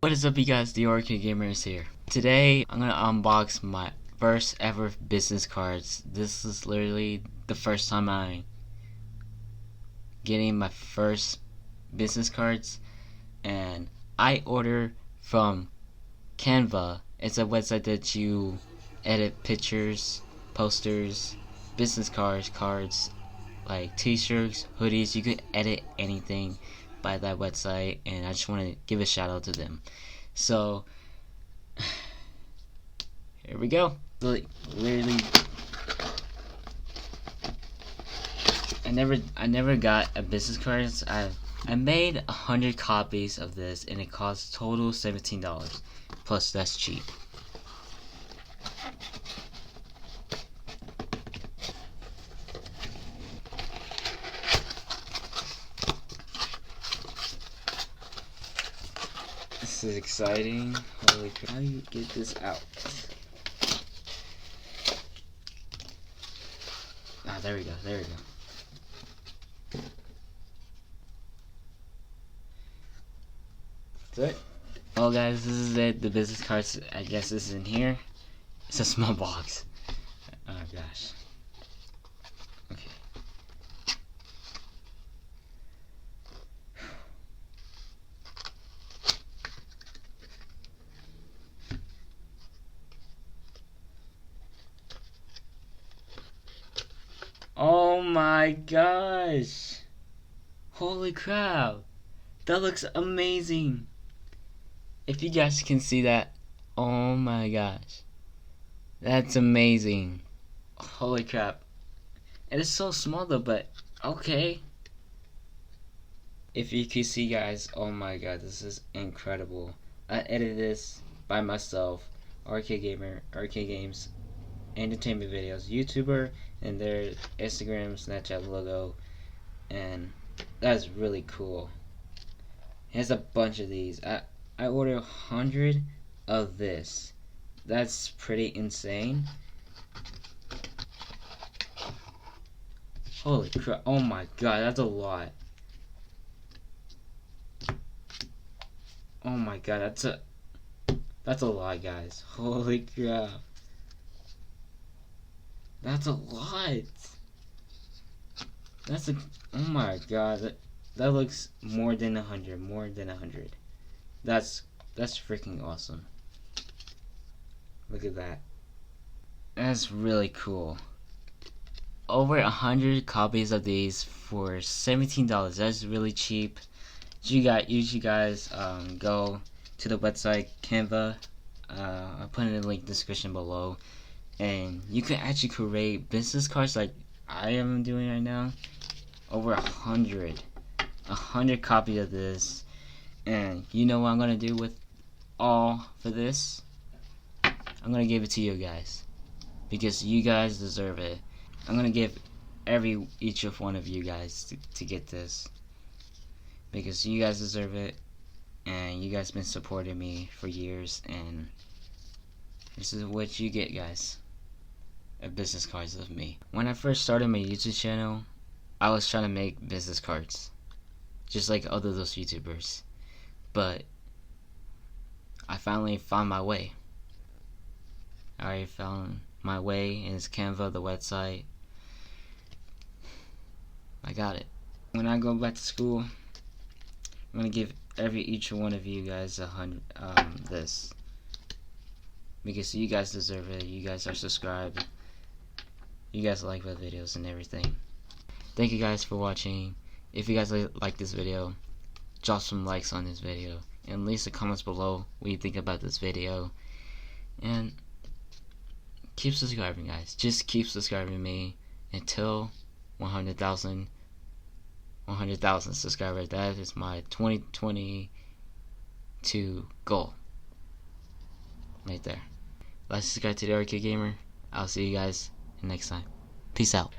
What is up, you guys? The Arcade Gamer is here. Today I'm gonna unbox my first ever business cards. This is literally the first time I'm getting my first business cards, and I order from Canva. It's a website that you edit pictures, posters, business cards, like t-shirts, hoodies. You could edit anything by that website, and I just want to give a shout out to them. So here we go. Literally, I never got a business card. I made 100 copies of this, and it cost total $17. Plus, that's cheap. This is exciting. Holy crap. How do you get this out? Ah, there we go. There we go. That's it. Well, guys, this is it. The business cards, I guess this is in here. It's a small box. Oh, gosh. Okay. Oh my gosh! Holy crap! That looks amazing! If you guys can see that, oh my gosh. That's amazing. Holy crap. It is so small though, but okay. If you can see, guys, oh my god, this is incredible. I edited this by myself. Arcade Gamer, Arcade Games, entertainment videos, YouTuber, and their Instagram, Snapchat logo, and that's really cool. It has a bunch of these. I ordered 100 of this. That's pretty insane. Holy crap! Oh my god, that's a lot. Oh my god, that's a lot, guys. Holy crap. That's a lot. Oh my god, that looks more than 100, more than 100. That's freaking awesome. Look at that. That's really cool. Over 100 copies of these for $17. That's really cheap. You guys go to the website Canva. I'll put it in the link description below, and you can actually create business cards like I am doing right now. Over 100 copies of this, and you know what I'm gonna do with all for this? I'm gonna give it to you guys because you guys deserve it. I'm gonna give each of one of you guys to get this because you guys deserve it, and you guys been supporting me for years, and this is what you get, guys. A business cards of me. When I first started my YouTube channel, I was trying to make business cards just like other those YouTubers, but I finally found my way. I already found my way, and it's Canva, the website. I got it. When I go back to school, I'm gonna give each one of you guys 100 this because you guys deserve it. You guys are subscribed. You guys like my videos and everything. Thank you guys for watching. If you guys like this video, drop some likes on this video and leave some comments below what you think about this video, and keep subscribing, guys. Just keep subscribing me until 100,000 subscribers. That is my 2022 goal right there. Like, subscribe to the Arcade Gamer. I'll see you guys next time. Peace out.